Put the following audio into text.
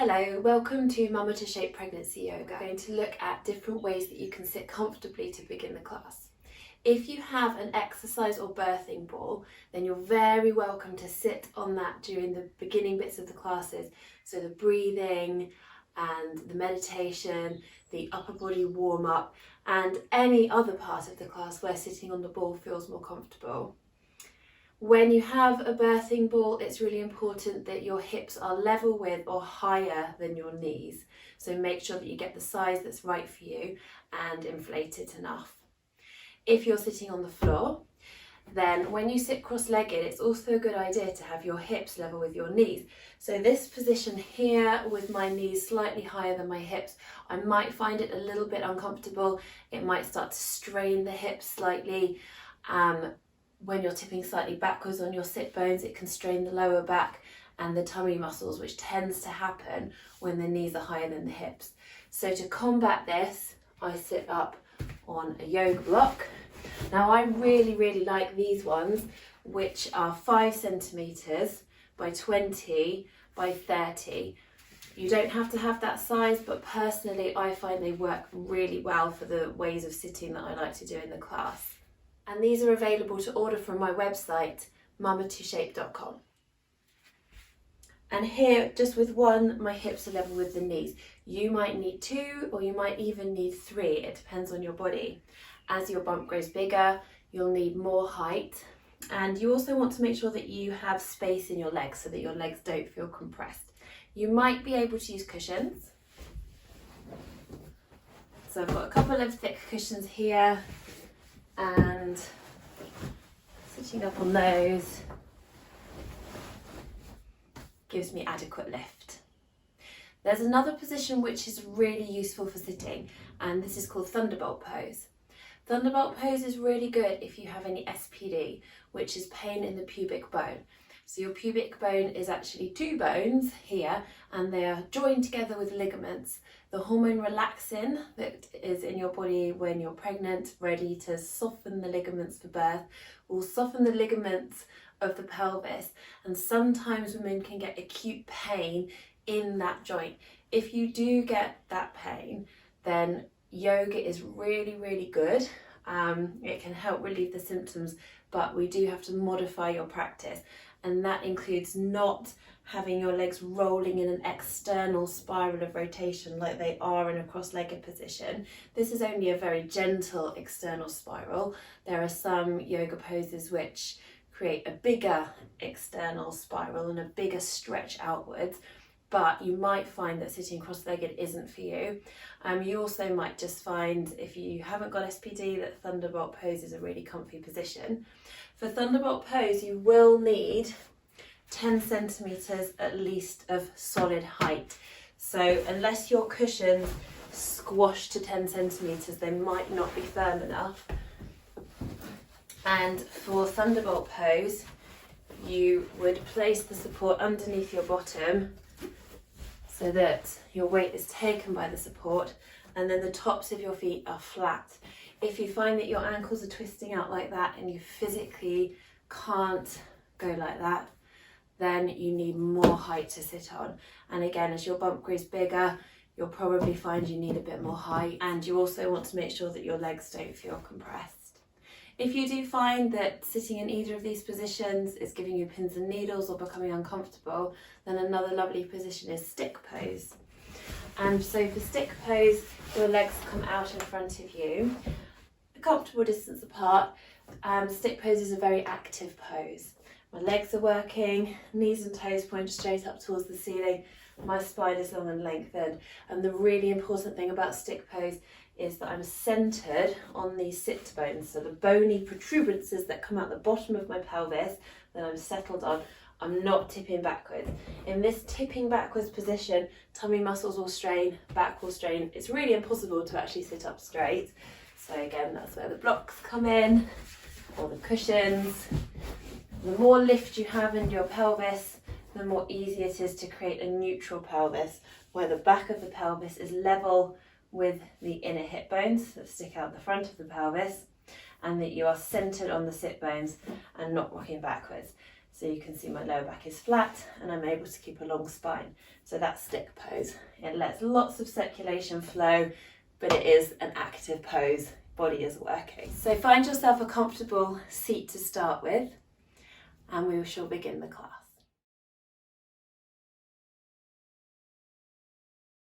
Hello, welcome to Mama to Shape Pregnancy Yoga. We're going to look at different ways that you can sit comfortably to begin the class. If you have an exercise or birthing ball, then you're very welcome to sit on that during the beginning bits of the classes. So the breathing and the meditation, the upper body warm up, and any other part of the class where sitting on the ball feels more comfortable. When you have a birthing ball, it's really important that your hips are level with or higher than your knees. So make sure that you get the size that's right for you and inflated enough. If you're sitting on the floor, then when you sit cross-legged, it's also a good idea to have your hips level with your knees. So this position here with my knees slightly higher than my hips, I might find it a little bit uncomfortable. It might start to strain the hips slightly. When you're tipping slightly backwards on your sit bones, it can strain the lower back and the tummy muscles, which tends to happen when the knees are higher than the hips. So to combat this, I sit up on a yoga block. Now I really like these ones, which are 5 centimeters by 20 by 30. You don't have to have that size, but personally I find they work really well for the ways of sitting that I like to do in the class. And these are available to order from my website, mamatoshape.com. And here, just with one, my hips are level with the knees. You might need 2 or you might even need 3, it depends on your body. As your bump grows bigger, you'll need more height. And you also want to make sure that you have space in your legs so that your legs don't feel compressed. You might be able to use cushions. So I've got a couple of thick cushions here, and sitting up on those gives me adequate lift. There's another position which is really useful for sitting, and this is called Thunderbolt pose. Thunderbolt pose is really good if you have any SPD, which is pain in the pubic bone. So your pubic bone is actually 2 bones here, and they are joined together with ligaments. The hormone relaxin that is in your body when you're pregnant, ready to soften the ligaments for birth, will soften the ligaments of the pelvis, and sometimes women can get acute pain in that joint. If you do get that pain, then yoga is really good. It can help relieve the symptoms, but we do have to modify your practice, and that includes not having your legs rolling in an external spiral of rotation like they are in a cross-legged position. This is only a very gentle external spiral. There are some yoga poses which create a bigger external spiral and a bigger stretch outwards, but you might find that sitting cross-legged isn't for you. You also might just find, if you haven't got SPD, that Thunderbolt pose is a really comfy position. For Thunderbolt pose, you will need 10 centimeters at least of solid height. So unless your cushions squash to 10 centimeters, they might not be firm enough. And for Thunderbolt pose, you would place the support underneath your bottom so that your weight is taken by the support, and then the tops of your feet are flat. If you find that your ankles are twisting out like that and you physically can't go like that, then you need more height to sit on. And again, as your bump grows bigger, you'll probably find you need a bit more height, and you also want to make sure that your legs don't feel compressed. If you do find that sitting in either of these positions is giving you pins and needles or becoming uncomfortable, then another lovely position is stick pose. And so for stick pose, your legs come out in front of you, a comfortable distance apart. Stick pose is a very active pose. My legs are working, knees and toes point straight up towards the ceiling, my spine is long and lengthened. And the really important thing about stick pose is that I'm centered on these sit bones, so the bony protuberances that come out the bottom of my pelvis that I'm settled on. I'm not tipping backwards. In this tipping backwards position, tummy muscles will strain, back will strain. It's really impossible to actually sit up straight. So again, that's where the blocks come in, or the cushions. The more lift you have in your pelvis, the more easy it is to create a neutral pelvis, where the back of the pelvis is level with the inner hip bones that stick out the front of the pelvis, and that you are centered on the sit bones and not rocking backwards. So you can see my lower back is flat and I'm able to keep a long spine. So that's stick pose. It lets lots of circulation flow, but it is an active pose. Body is working. So find yourself a comfortable seat to start with, and we shall begin the class.